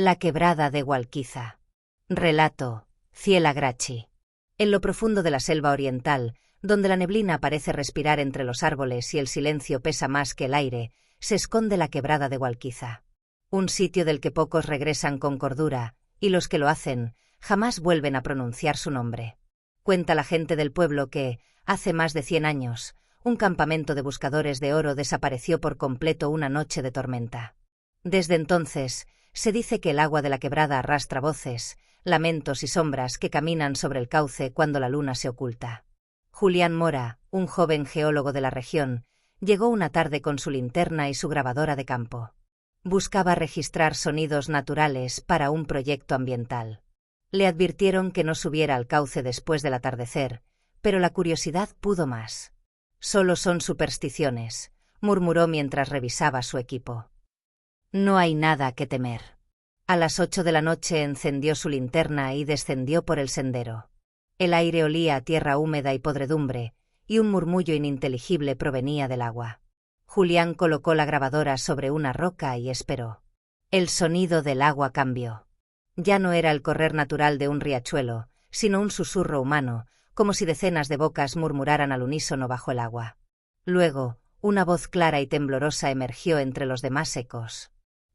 La quebrada de Hualquiza. Relato: Ciela Gracchi. En lo profundo de la selva oriental, donde la neblina parece respirar entre los árboles y el silencio pesa más que el aire, se esconde la quebrada de Hualquiza. Un sitio del que pocos regresan con cordura, y los que lo hacen, jamás vuelven a pronunciar su nombre. Cuenta la gente del pueblo que, hace más de 100 años, un campamento de buscadores de oro desapareció por completo una noche de tormenta. Desde entonces, se dice que el agua de la quebrada arrastra voces, lamentos y sombras que caminan sobre el cauce cuando la luna se oculta. Julián Mora, un joven geólogo de la región, llegó una tarde con su linterna y su grabadora de campo. Buscaba registrar sonidos naturales para un proyecto ambiental. Le advirtieron que no subiera al cauce después del atardecer, pero la curiosidad pudo más. «Solo son supersticiones», murmuró mientras revisaba su equipo. No hay nada que temer. A las 8 de la noche encendió su linterna y descendió por el sendero. El aire olía a tierra húmeda y podredumbre, y un murmullo ininteligible provenía del agua. Julián colocó la grabadora sobre una roca y esperó. El sonido del agua cambió. Ya no era el correr natural de un riachuelo, sino un susurro humano, como si decenas de bocas murmuraran al unísono bajo el agua. Luego, una voz clara y temblorosa emergió entre los demás ecos.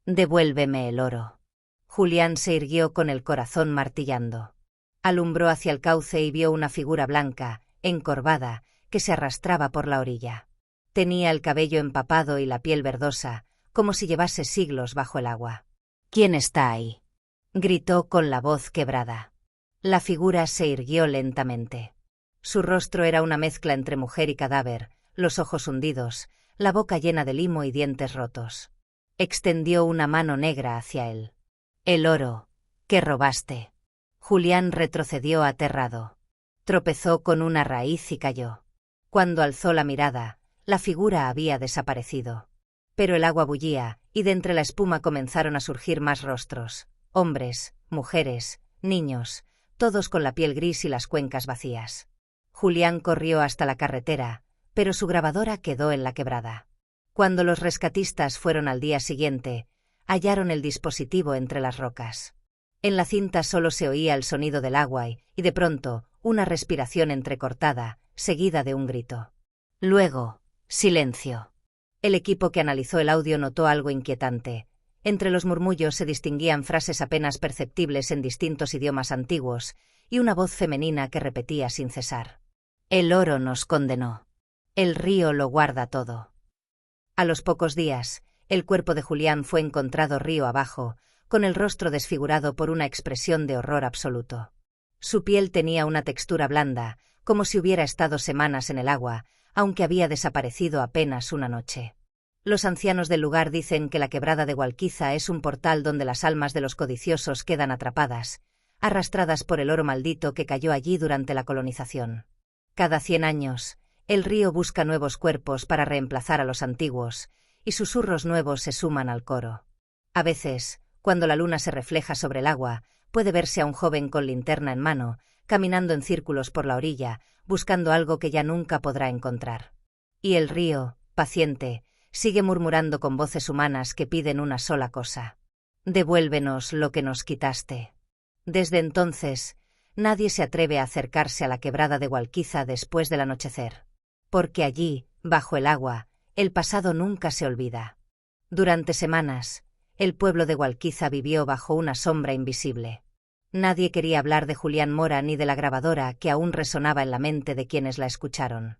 «Devuélveme el oro». Julián se irguió con el corazón martillando. Alumbró hacia el cauce y vio una figura blanca, encorvada, que se arrastraba por la orilla. Tenía el cabello empapado y la piel verdosa, como si llevase siglos bajo el agua. «¿Quién está ahí?», gritó con la voz quebrada. La figura se irguió lentamente. Su rostro era una mezcla entre mujer y cadáver, los ojos hundidos, la boca llena de limo y dientes rotos. Extendió una mano negra hacia él. «El oro, que robaste». Julián retrocedió aterrado. Tropezó con una raíz y cayó. Cuando alzó la mirada, la figura había desaparecido. Pero el agua bullía, y de entre la espuma comenzaron a surgir más rostros. Hombres, mujeres, niños, todos con la piel gris y las cuencas vacías. Julián corrió hasta la carretera, pero su grabadora quedó en la quebrada. Cuando los rescatistas fueron al día siguiente, hallaron el dispositivo entre las rocas. En la cinta solo se oía el sonido del agua y, de pronto, una respiración entrecortada, seguida de un grito. Luego, silencio. El equipo que analizó el audio notó algo inquietante. Entre los murmullos se distinguían frases apenas perceptibles en distintos idiomas antiguos, y una voz femenina que repetía sin cesar. «El oro nos condenó. El río lo guarda todo». A los pocos días, el cuerpo de Julián fue encontrado río abajo, con el rostro desfigurado por una expresión de horror absoluto. Su piel tenía una textura blanda, como si hubiera estado semanas en el agua, aunque había desaparecido apenas una noche. Los ancianos del lugar dicen que la quebrada de Hualquiza es un portal donde las almas de los codiciosos quedan atrapadas, arrastradas por el oro maldito que cayó allí durante la colonización. Cada 100 años, el río busca nuevos cuerpos para reemplazar a los antiguos, y susurros nuevos se suman al coro. A veces, cuando la luna se refleja sobre el agua, puede verse a un joven con linterna en mano, caminando en círculos por la orilla, buscando algo que ya nunca podrá encontrar. Y el río, paciente, sigue murmurando con voces humanas que piden una sola cosa: «Devuélvenos lo que nos quitaste». Desde entonces, nadie se atreve a acercarse a la quebrada de Hualquiza después del anochecer. Porque allí, bajo el agua, el pasado nunca se olvida. Durante semanas, el pueblo de Hualquiza vivió bajo una sombra invisible. Nadie quería hablar de Julián Mora ni de la grabadora que aún resonaba en la mente de quienes la escucharon.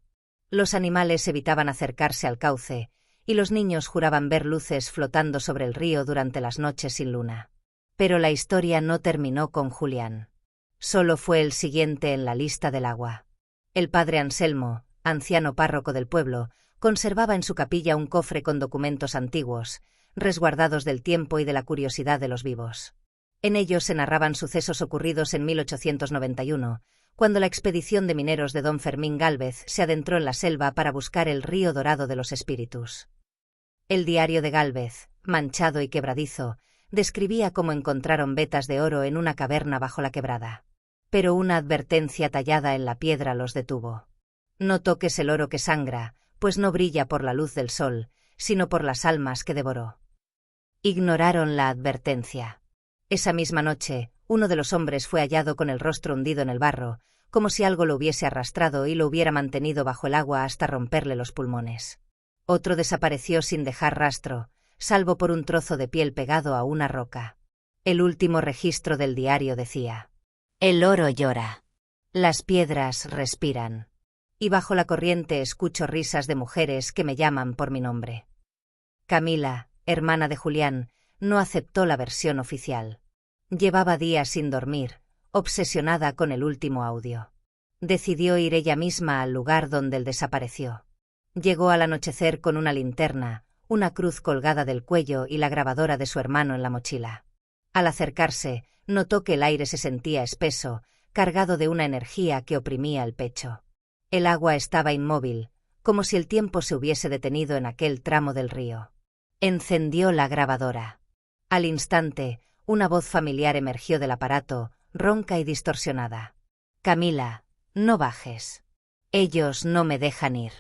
Los animales evitaban acercarse al cauce, y los niños juraban ver luces flotando sobre el río durante las noches sin luna. Pero la historia no terminó con Julián. Solo fue el siguiente en la lista del agua. El padre Anselmo, anciano párroco del pueblo, conservaba en su capilla un cofre con documentos antiguos, resguardados del tiempo y de la curiosidad de los vivos. En ellos se narraban sucesos ocurridos en 1891, cuando la expedición de mineros de don Fermín Gálvez se adentró en la selva para buscar el río dorado de los espíritus. El diario de Gálvez, manchado y quebradizo, describía cómo encontraron vetas de oro en una caverna bajo la quebrada. Pero una advertencia tallada en la piedra los detuvo. «No toques el oro que sangra, pues no brilla por la luz del sol, sino por las almas que devoró». Ignoraron la advertencia. Esa misma noche, uno de los hombres fue hallado con el rostro hundido en el barro, como si algo lo hubiese arrastrado y lo hubiera mantenido bajo el agua hasta romperle los pulmones. Otro desapareció sin dejar rastro, salvo por un trozo de piel pegado a una roca. El último registro del diario decía: «El oro llora. Las piedras respiran. Y bajo la corriente escucho risas de mujeres que me llaman por mi nombre». Camila, hermana de Julián, no aceptó la versión oficial. Llevaba días sin dormir, obsesionada con el último audio. Decidió ir ella misma al lugar donde él desapareció. Llegó al anochecer con una linterna, una cruz colgada del cuello y la grabadora de su hermano en la mochila. Al acercarse, notó que el aire se sentía espeso, cargado de una energía que oprimía el pecho. El agua estaba inmóvil, como si el tiempo se hubiese detenido en aquel tramo del río. Encendió la grabadora. Al instante, una voz familiar emergió del aparato, ronca y distorsionada. «Camila, no bajes. Ellos no me dejan ir».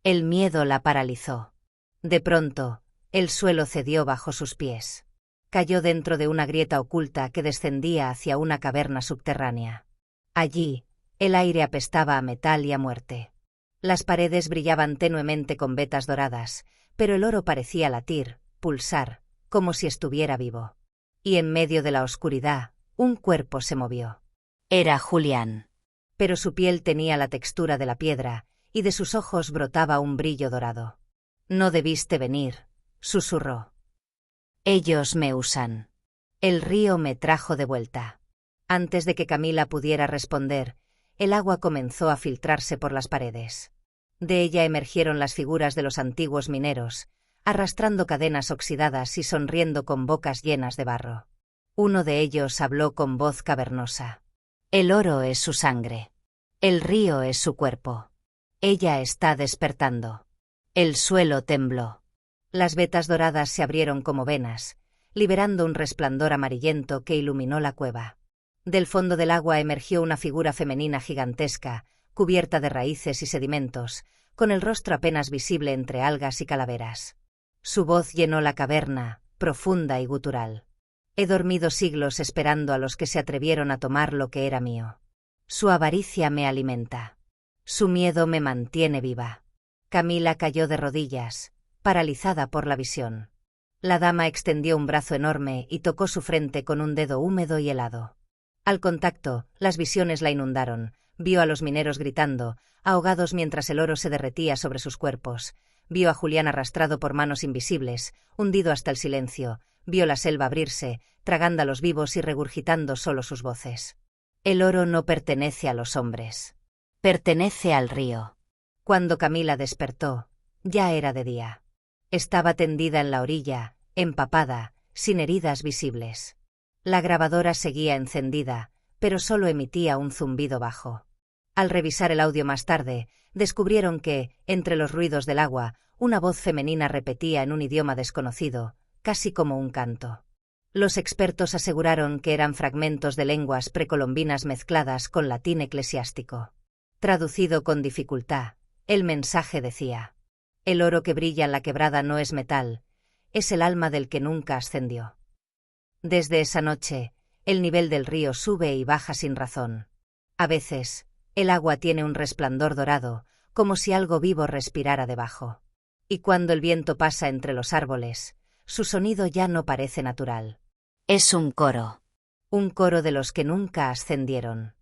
El miedo la paralizó. De pronto, el suelo cedió bajo sus pies. Cayó dentro de una grieta oculta que descendía hacia una caverna subterránea. Allí, el aire apestaba a metal y a muerte. Las paredes brillaban tenuemente con vetas doradas, pero el oro parecía latir, pulsar, como si estuviera vivo. Y en medio de la oscuridad, un cuerpo se movió. Era Julián. Pero su piel tenía la textura de la piedra, y de sus ojos brotaba un brillo dorado. «No debiste venir», susurró. «Ellos me usan. El río me trajo de vuelta». Antes de que Camila pudiera responder, el agua comenzó a filtrarse por las paredes. De ella emergieron las figuras de los antiguos mineros, arrastrando cadenas oxidadas y sonriendo con bocas llenas de barro. Uno de ellos habló con voz cavernosa. «El oro es su sangre. El río es su cuerpo. Ella está despertando». El suelo tembló. Las vetas doradas se abrieron como venas, liberando un resplandor amarillento que iluminó la cueva. Del fondo del agua emergió una figura femenina gigantesca, cubierta de raíces y sedimentos, con el rostro apenas visible entre algas y calaveras. Su voz llenó la caverna, profunda y gutural. «He dormido siglos esperando a los que se atrevieron a tomar lo que era mío. Su avaricia me alimenta. Su miedo me mantiene viva». Camila cayó de rodillas, paralizada por la visión. La dama extendió un brazo enorme y tocó su frente con un dedo húmedo y helado. Al contacto, las visiones la inundaron. Vio a los mineros gritando, ahogados mientras el oro se derretía sobre sus cuerpos. Vio a Julián arrastrado por manos invisibles, hundido hasta el silencio. Vio la selva abrirse, tragando a los vivos y regurgitando solo sus voces. «El oro no pertenece a los hombres. Pertenece al río». Cuando Camila despertó, ya era de día. Estaba tendida en la orilla, empapada, sin heridas visibles. La grabadora seguía encendida, pero solo emitía un zumbido bajo. Al revisar el audio más tarde, descubrieron que, entre los ruidos del agua, una voz femenina repetía en un idioma desconocido, casi como un canto. Los expertos aseguraron que eran fragmentos de lenguas precolombinas mezcladas con latín eclesiástico. Traducido con dificultad, el mensaje decía: «El oro que brilla en la quebrada no es metal, es el alma del que nunca ascendió». Desde esa noche, el nivel del río sube y baja sin razón. A veces, el agua tiene un resplandor dorado, como si algo vivo respirara debajo. Y cuando el viento pasa entre los árboles, su sonido ya no parece natural. Es un coro de los que nunca ascendieron.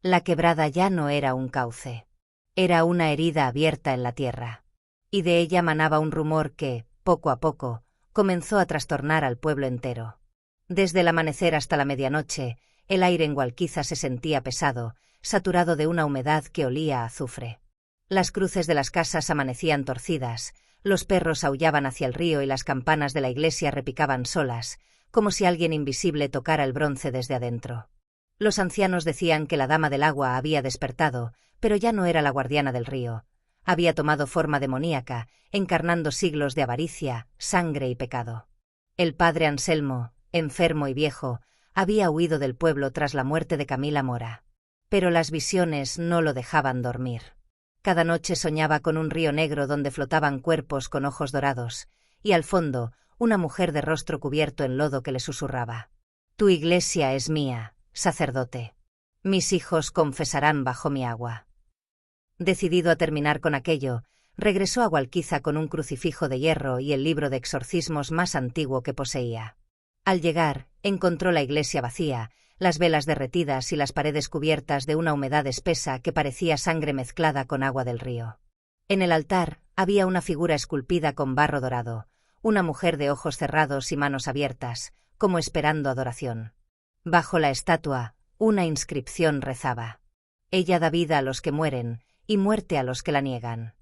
La quebrada ya no era un cauce. Era una herida abierta en la tierra. Y de ella manaba un rumor que, poco a poco, comenzó a trastornar al pueblo entero. Desde el amanecer hasta la medianoche, el aire en Gualquiza se sentía pesado, saturado de una humedad que olía a azufre. Las cruces de las casas amanecían torcidas, los perros aullaban hacia el río y las campanas de la iglesia repicaban solas, como si alguien invisible tocara el bronce desde adentro. Los ancianos decían que la dama del agua había despertado, pero ya no era la guardiana del río. Había tomado forma demoníaca, encarnando siglos de avaricia, sangre y pecado. El padre Anselmo, enfermo y viejo, había huido del pueblo tras la muerte de Camila Mora. Pero las visiones no lo dejaban dormir. Cada noche soñaba con un río negro donde flotaban cuerpos con ojos dorados, y al fondo, una mujer de rostro cubierto en lodo que le susurraba: Tu iglesia es mía, sacerdote. Mis hijos confesarán bajo mi agua. Decidido a terminar con aquello, regresó a Walquiza con un crucifijo de hierro y el libro de exorcismos más antiguo que poseía. Al llegar, encontró la iglesia vacía, las velas derretidas y las paredes cubiertas de una humedad espesa que parecía sangre mezclada con agua del río. En el altar había una figura esculpida con barro dorado, una mujer de ojos cerrados y manos abiertas, como esperando adoración. Bajo la estatua, una inscripción rezaba: Ella da vida a los que mueren, y muerte a los que la niegan.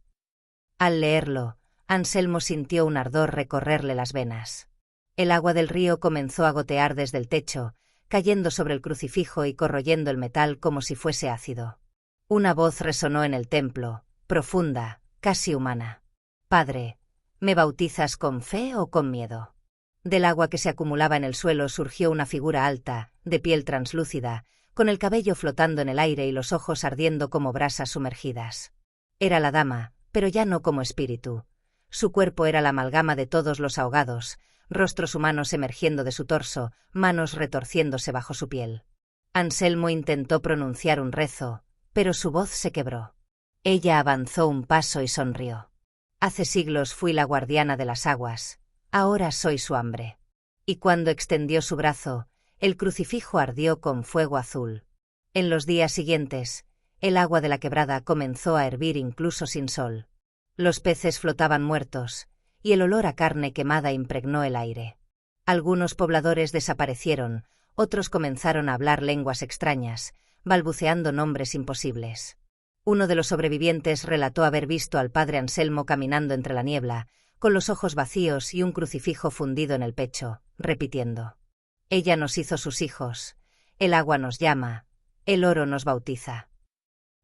Al leerlo, Anselmo sintió un ardor recorrerle las venas. El agua del río comenzó a gotear desde el techo, cayendo sobre el crucifijo y corroyendo el metal como si fuese ácido. Una voz resonó en el templo, profunda, casi humana. Padre, ¿me bautizas con fe o con miedo? Del agua que se acumulaba en el suelo surgió una figura alta, de piel translúcida, con el cabello flotando en el aire y los ojos ardiendo como brasas sumergidas. Era la dama, pero ya no como espíritu. Su cuerpo era la amalgama de todos los ahogados, rostros humanos emergiendo de su torso, manos retorciéndose bajo su piel. Anselmo intentó pronunciar un rezo, pero su voz se quebró. Ella avanzó un paso y sonrió. Hace siglos fui la guardiana de las aguas, ahora soy su hambre. Y cuando extendió su brazo, el crucifijo ardió con fuego azul. En los días siguientes, el agua de la quebrada comenzó a hervir incluso sin sol. Los peces flotaban muertos, y el olor a carne quemada impregnó el aire. Algunos pobladores desaparecieron, otros comenzaron a hablar lenguas extrañas, balbuceando nombres imposibles. Uno de los sobrevivientes relató haber visto al padre Anselmo caminando entre la niebla, con los ojos vacíos y un crucifijo fundido en el pecho, repitiendo: Ella nos hizo sus hijos, el agua nos llama, el oro nos bautiza.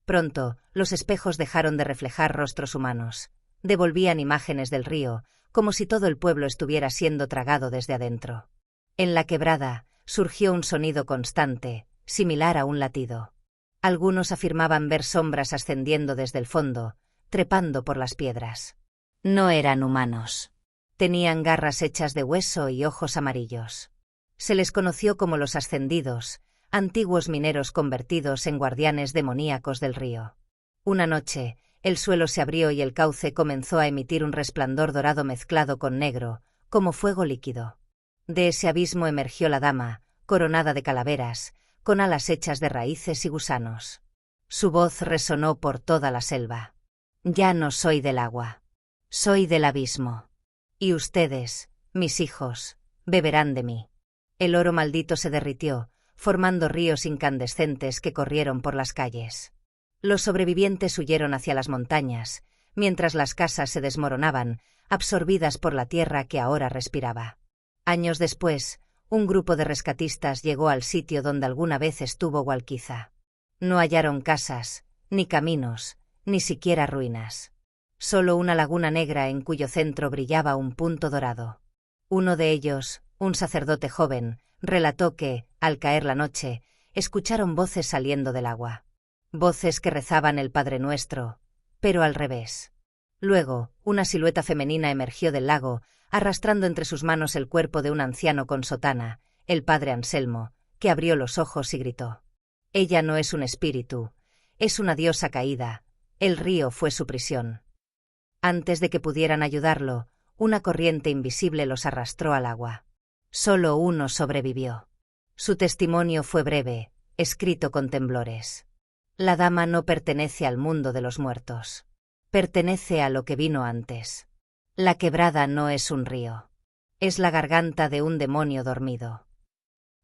Pronto, los espejos dejaron de reflejar rostros humanos, devolvían imágenes del río, como si todo el pueblo estuviera siendo tragado desde adentro. En la quebrada, surgió un sonido constante, similar a un latido. Algunos afirmaban ver sombras ascendiendo desde el fondo, trepando por las piedras. No eran humanos. Tenían garras hechas de hueso y ojos amarillos. Se les conoció como los ascendidos, antiguos mineros convertidos en guardianes demoníacos del río. Una noche, el suelo se abrió y el cauce comenzó a emitir un resplandor dorado mezclado con negro, como fuego líquido. De ese abismo emergió la dama, coronada de calaveras, con alas hechas de raíces y gusanos. Su voz resonó por toda la selva. Ya no soy del agua. Soy del abismo. Y ustedes, mis hijos, beberán de mí. El oro maldito se derritió, formando ríos incandescentes que corrieron por las calles. Los sobrevivientes huyeron hacia las montañas, mientras las casas se desmoronaban, absorbidas por la tierra que ahora respiraba. Años después, un grupo de rescatistas llegó al sitio donde alguna vez estuvo Walquiza. No hallaron casas, ni caminos, ni siquiera ruinas. Solo una laguna negra en cuyo centro brillaba un punto dorado. Uno de ellos, un sacerdote joven, relató que, al caer la noche, escucharon voces saliendo del agua. Voces que rezaban el Padre Nuestro, pero al revés. Luego, una silueta femenina emergió del lago, arrastrando entre sus manos el cuerpo de un anciano con sotana, el padre Anselmo, que abrió los ojos y gritó: Ella no es un espíritu, es una diosa caída, el río fue su prisión. Antes de que pudieran ayudarlo, una corriente invisible los arrastró al agua. Solo uno sobrevivió. Su testimonio fue breve, escrito con temblores. La dama no pertenece al mundo de los muertos. Pertenece a lo que vino antes. La quebrada no es un río. Es la garganta de un demonio dormido.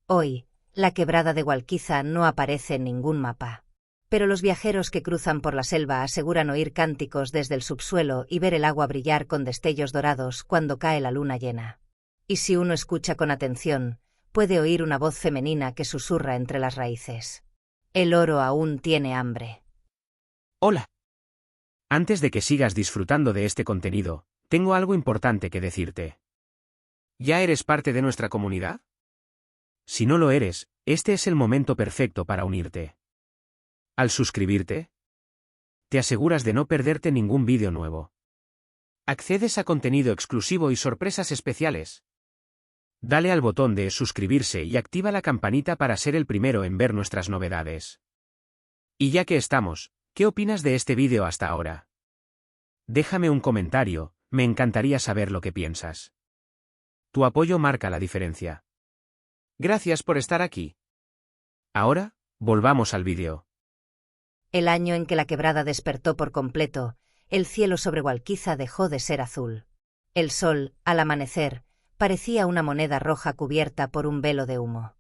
Hoy, la quebrada de Walquiza no aparece en ningún mapa. Pero los viajeros que cruzan por la selva aseguran oír cánticos desde el subsuelo y ver el agua brillar con destellos dorados cuando cae la luna llena. Y si uno escucha con atención, puede oír una voz femenina que susurra entre las raíces: El oro aún tiene hambre. Hola. Antes de que sigas disfrutando de este contenido, tengo algo importante que decirte. ¿Ya eres parte de nuestra comunidad? Si no lo eres, este es el momento perfecto para unirte. Al suscribirte, te aseguras de no perderte ningún vídeo nuevo. Accedes a contenido exclusivo y sorpresas especiales. Dale al botón de suscribirse y activa la campanita para ser el primero en ver nuestras novedades. Y ya que estamos, ¿qué opinas de este vídeo hasta ahora? Déjame un comentario, me encantaría saber lo que piensas. Tu apoyo marca la diferencia. Gracias por estar aquí. Ahora, volvamos al vídeo. El año en que la quebrada despertó por completo, el cielo sobre Walquiza dejó de ser azul. El sol, al amanecer, parecía una moneda roja cubierta por un velo de humo.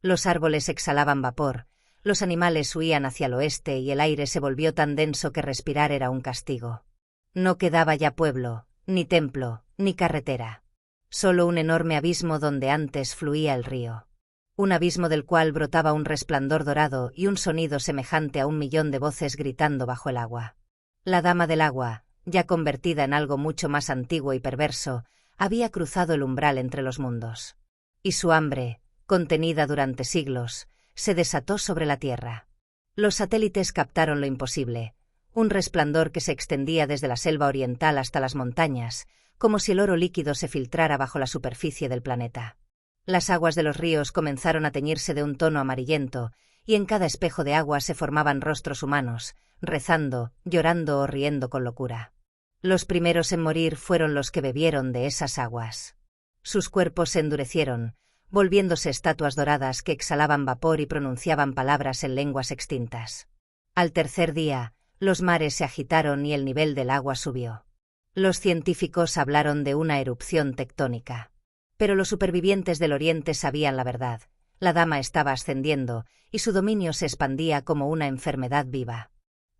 Los árboles exhalaban vapor, los animales huían hacia el oeste y el aire se volvió tan denso que respirar era un castigo. No quedaba ya pueblo, ni templo, ni carretera. Solo un enorme abismo donde antes fluía el río. Un abismo del cual brotaba un resplandor dorado y un sonido semejante a 1.000.000 de voces gritando bajo el agua. La dama del agua, ya convertida en algo mucho más antiguo y perverso, había cruzado el umbral entre los mundos. Y su hambre, contenida durante siglos, se desató sobre la tierra. Los satélites captaron lo imposible, un resplandor que se extendía desde la selva oriental hasta las montañas, como si el oro líquido se filtrara bajo la superficie del planeta. Las aguas de los ríos comenzaron a teñirse de un tono amarillento, y en cada espejo de agua se formaban rostros humanos, rezando, llorando o riendo con locura. Los primeros en morir fueron los que bebieron de esas aguas. Sus cuerpos se endurecieron, volviéndose estatuas doradas que exhalaban vapor y pronunciaban palabras en lenguas extintas. Al tercer día, los mares se agitaron y el nivel del agua subió. Los científicos hablaron de una erupción tectónica. Pero los supervivientes del Oriente sabían la verdad. La dama estaba ascendiendo, y su dominio se expandía como una enfermedad viva.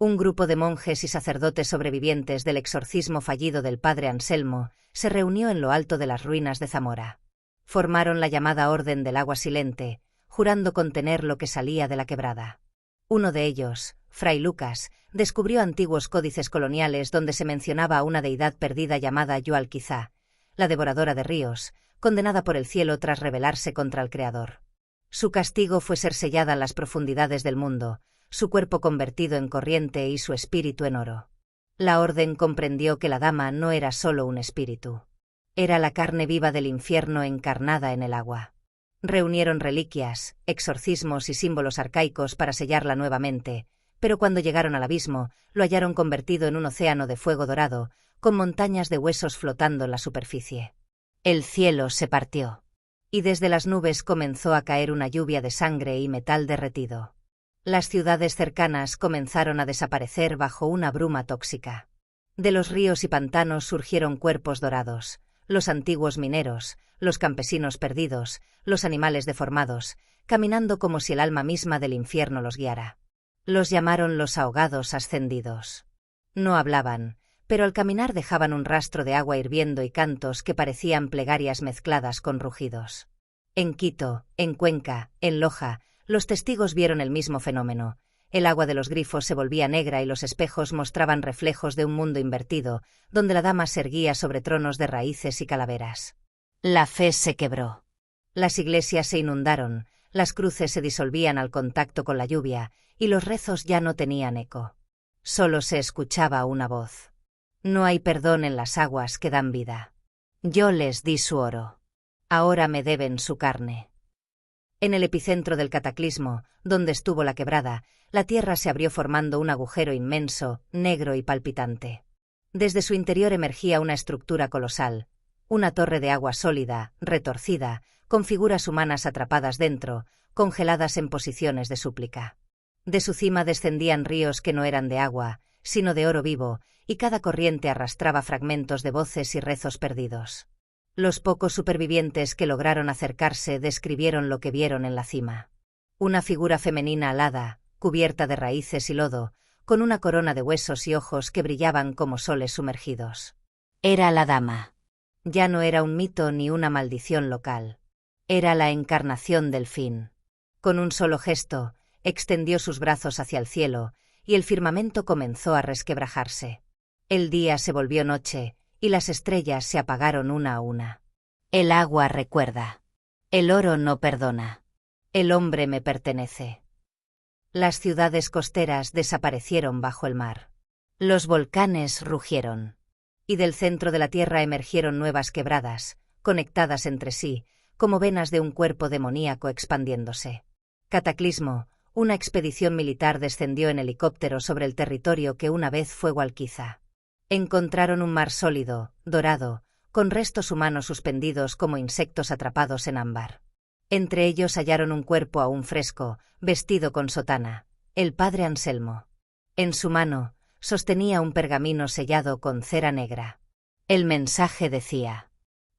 Un grupo de monjes y sacerdotes sobrevivientes del exorcismo fallido del padre Anselmo se reunió en lo alto de las ruinas de Zamora. Formaron la llamada Orden del Agua Silente, jurando contener lo que salía de la quebrada. Uno de ellos, Fray Lucas, descubrió antiguos códices coloniales donde se mencionaba a una deidad perdida llamada Yualquizá, la devoradora de ríos, condenada por el cielo tras rebelarse contra el Creador. Su castigo fue ser sellada en las profundidades del mundo, su cuerpo convertido en corriente y su espíritu en oro. La orden comprendió que la dama no era solo un espíritu. Era la carne viva del infierno encarnada en el agua. Reunieron reliquias, exorcismos y símbolos arcaicos para sellarla nuevamente, pero cuando llegaron al abismo, lo hallaron convertido en un océano de fuego dorado, con montañas de huesos flotando en la superficie. El cielo se partió. Y desde las nubes comenzó a caer una lluvia de sangre y metal derretido. Las ciudades cercanas comenzaron a desaparecer bajo una bruma tóxica. De los ríos y pantanos surgieron cuerpos dorados, los antiguos mineros, los campesinos perdidos, los animales deformados, caminando como si el alma misma del infierno los guiara. Los llamaron los ahogados ascendidos. No hablaban, pero al caminar dejaban un rastro de agua hirviendo y cantos que parecían plegarias mezcladas con rugidos. En Quito, en Cuenca, en Loja, los testigos vieron el mismo fenómeno. El agua de los grifos se volvía negra y los espejos mostraban reflejos de un mundo invertido, donde la dama se erguía sobre tronos de raíces y calaveras. La fe se quebró. Las iglesias se inundaron, las cruces se disolvían al contacto con la lluvia, y los rezos ya no tenían eco. Solo se escuchaba una voz. No hay perdón en las aguas que dan vida. Yo les di su oro. Ahora me deben su carne. En el epicentro del cataclismo, donde estuvo la quebrada, la tierra se abrió formando un agujero inmenso, negro y palpitante. Desde su interior emergía una estructura colosal, una torre de agua sólida, retorcida, con figuras humanas atrapadas dentro, congeladas en posiciones de súplica. De su cima descendían ríos que no eran de agua, sino de oro vivo, y cada corriente arrastraba fragmentos de voces y rezos perdidos. Los pocos supervivientes que lograron acercarse describieron lo que vieron en la cima. Una figura femenina alada, cubierta de raíces y lodo, con una corona de huesos y ojos que brillaban como soles sumergidos. Era la dama. Ya no era un mito ni una maldición local. Era la encarnación del fin. Con un solo gesto, extendió sus brazos hacia el cielo, y el firmamento comenzó a resquebrajarse. El día se volvió noche, y las estrellas se apagaron una a una. El agua recuerda. El oro no perdona. El hombre me pertenece. Las ciudades costeras desaparecieron bajo el mar. Los volcanes rugieron. Y del centro de la tierra emergieron nuevas quebradas, conectadas entre sí, como venas de un cuerpo demoníaco expandiéndose. Cataclismo, una expedición militar descendió en helicóptero sobre el territorio que una vez fue Walquiza. Encontraron un mar sólido, dorado, con restos humanos suspendidos como insectos atrapados en ámbar. Entre ellos hallaron un cuerpo aún fresco, vestido con sotana, el padre Anselmo. En su mano, sostenía un pergamino sellado con cera negra. El mensaje decía: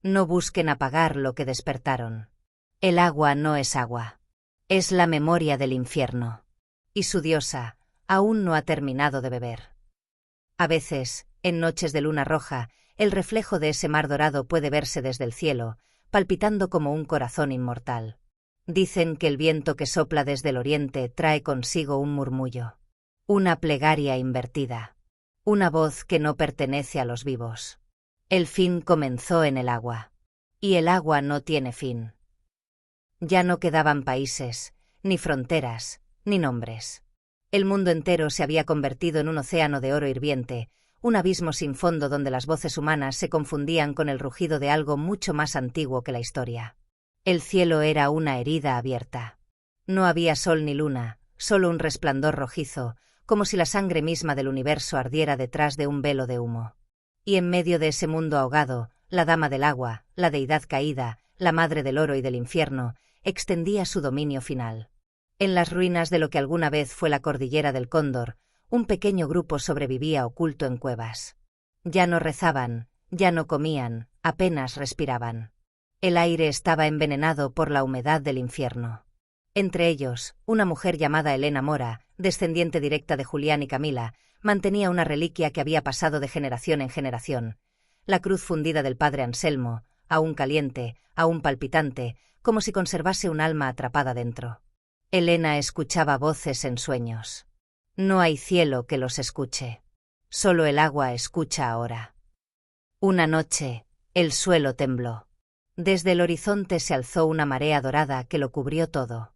no busquen apagar lo que despertaron. El agua no es agua. Es la memoria del infierno. Y su diosa aún no ha terminado de beber. A veces, en noches de luna roja, el reflejo de ese mar dorado puede verse desde el cielo, palpitando como un corazón inmortal. Dicen que el viento que sopla desde el oriente trae consigo un murmullo. Una plegaria invertida. Una voz que no pertenece a los vivos. El fin comenzó en el agua. Y el agua no tiene fin. Ya no quedaban países, ni fronteras, ni nombres. El mundo entero se había convertido en un océano de oro hirviente, un abismo sin fondo donde las voces humanas se confundían con el rugido de algo mucho más antiguo que la historia. El cielo era una herida abierta. No había sol ni luna, solo un resplandor rojizo, como si la sangre misma del universo ardiera detrás de un velo de humo. Y en medio de ese mundo ahogado, la dama del agua, la deidad caída, la madre del oro y del infierno, extendía su dominio final. En las ruinas de lo que alguna vez fue la cordillera del Cóndor, un pequeño grupo sobrevivía oculto en cuevas. Ya no rezaban, ya no comían, apenas respiraban. El aire estaba envenenado por la humedad del infierno. Entre ellos, una mujer llamada Elena Mora, descendiente directa de Julián y Camila, mantenía una reliquia que había pasado de generación en generación. La cruz fundida del padre Anselmo, aún caliente, aún palpitante, como si conservase un alma atrapada dentro. Elena escuchaba voces en sueños. No hay cielo que los escuche. Solo el agua escucha ahora. Una noche, el suelo tembló. Desde el horizonte se alzó una marea dorada que lo cubrió todo.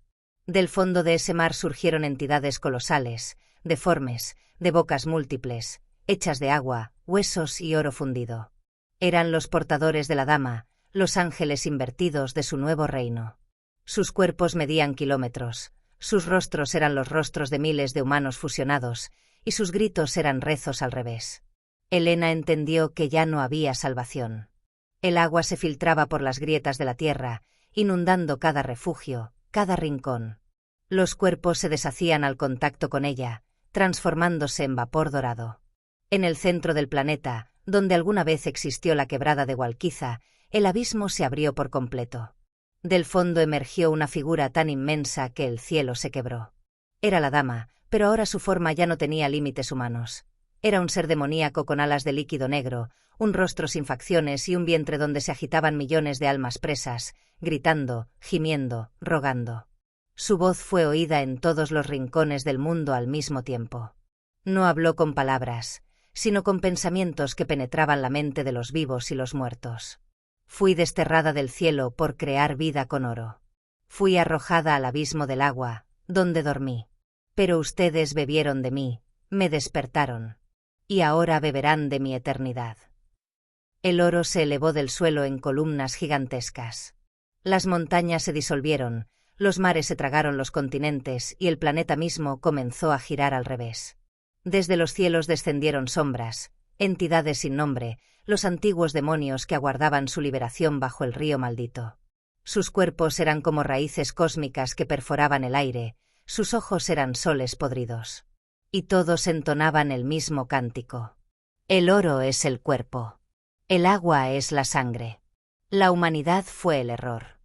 Del fondo de ese mar surgieron entidades colosales, deformes, de bocas múltiples, hechas de agua, huesos y oro fundido. Eran los portadores de la dama, los ángeles invertidos de su nuevo reino. Sus cuerpos medían kilómetros, sus rostros eran los rostros de miles de humanos fusionados, y sus gritos eran rezos al revés. Elena entendió que ya no había salvación. El agua se filtraba por las grietas de la tierra, inundando cada refugio, cada rincón. Los cuerpos se deshacían al contacto con ella, transformándose en vapor dorado. En el centro del planeta, donde alguna vez existió la quebrada de Walquiza, el abismo se abrió por completo. Del fondo emergió una figura tan inmensa que el cielo se quebró. Era la dama, pero ahora su forma ya no tenía límites humanos. Era un ser demoníaco con alas de líquido negro, un rostro sin facciones y un vientre donde se agitaban millones de almas presas, gritando, gimiendo, rogando. Su voz fue oída en todos los rincones del mundo al mismo tiempo. No habló con palabras, sino con pensamientos que penetraban la mente de los vivos y los muertos. Fui desterrada del cielo por crear vida con oro. Fui arrojada al abismo del agua, donde dormí. Pero ustedes bebieron de mí, me despertaron. Y ahora beberán de mi eternidad. El oro se elevó del suelo en columnas gigantescas. Las montañas se disolvieron, los mares se tragaron los continentes y el planeta mismo comenzó a girar al revés. Desde los cielos descendieron sombras, entidades sin nombre, los antiguos demonios que aguardaban su liberación bajo el río maldito. Sus cuerpos eran como raíces cósmicas que perforaban el aire, sus ojos eran soles podridos. Y todos entonaban el mismo cántico. El oro es el cuerpo. El agua es la sangre. La humanidad fue el error.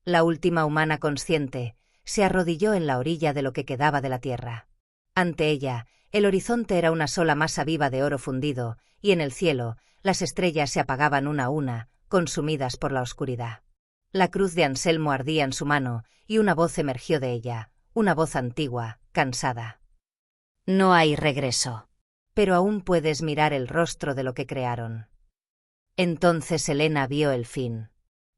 La última humana consciente se arrodilló en la orilla de lo que quedaba de la tierra. Ante ella, el horizonte era una sola masa viva de oro fundido, y en el cielo, las estrellas se apagaban una a una, consumidas por la oscuridad. La cruz de Anselmo ardía en su mano, y una voz emergió de ella, una voz antigua, cansada. No hay regreso. Pero aún puedes mirar el rostro de lo que crearon. Entonces Elena vio el fin.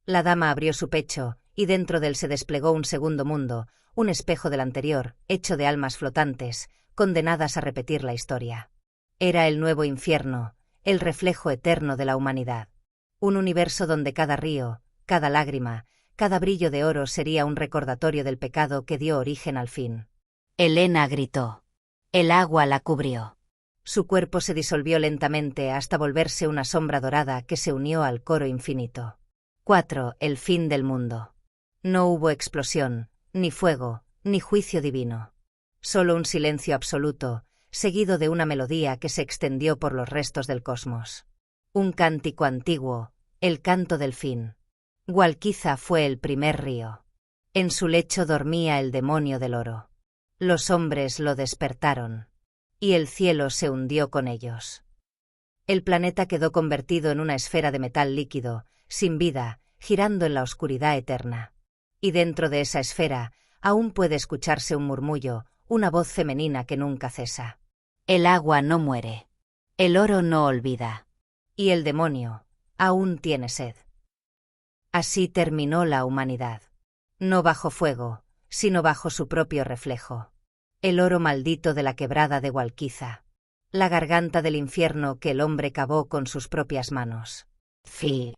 La dama abrió su pecho, y dentro de él se desplegó un segundo mundo, un espejo del anterior, hecho de almas flotantes, condenadas a repetir la historia. Era el nuevo infierno, el reflejo eterno de la humanidad. Un universo donde cada río, cada lágrima, cada brillo de oro sería un recordatorio del pecado que dio origen al fin. Helena gritó. El agua la cubrió. Su cuerpo se disolvió lentamente hasta volverse una sombra dorada que se unió al coro infinito. 4. El fin del mundo. No hubo explosión, ni fuego, ni juicio divino. Solo un silencio absoluto, seguido de una melodía que se extendió por los restos del cosmos. Un cántico antiguo, el canto del fin. Walquiza fue el primer río. En su lecho dormía el demonio del oro. Los hombres lo despertaron. Y el cielo se hundió con ellos. El planeta quedó convertido en una esfera de metal líquido, sin vida, girando en la oscuridad eterna. Y dentro de esa esfera, aún puede escucharse un murmullo, una voz femenina que nunca cesa. El agua no muere. El oro no olvida. Y el demonio aún tiene sed. Así terminó la humanidad. No bajo fuego, sino bajo su propio reflejo. El oro maldito de la quebrada de Walquiza. La garganta del infierno que el hombre cavó con sus propias manos. Fin.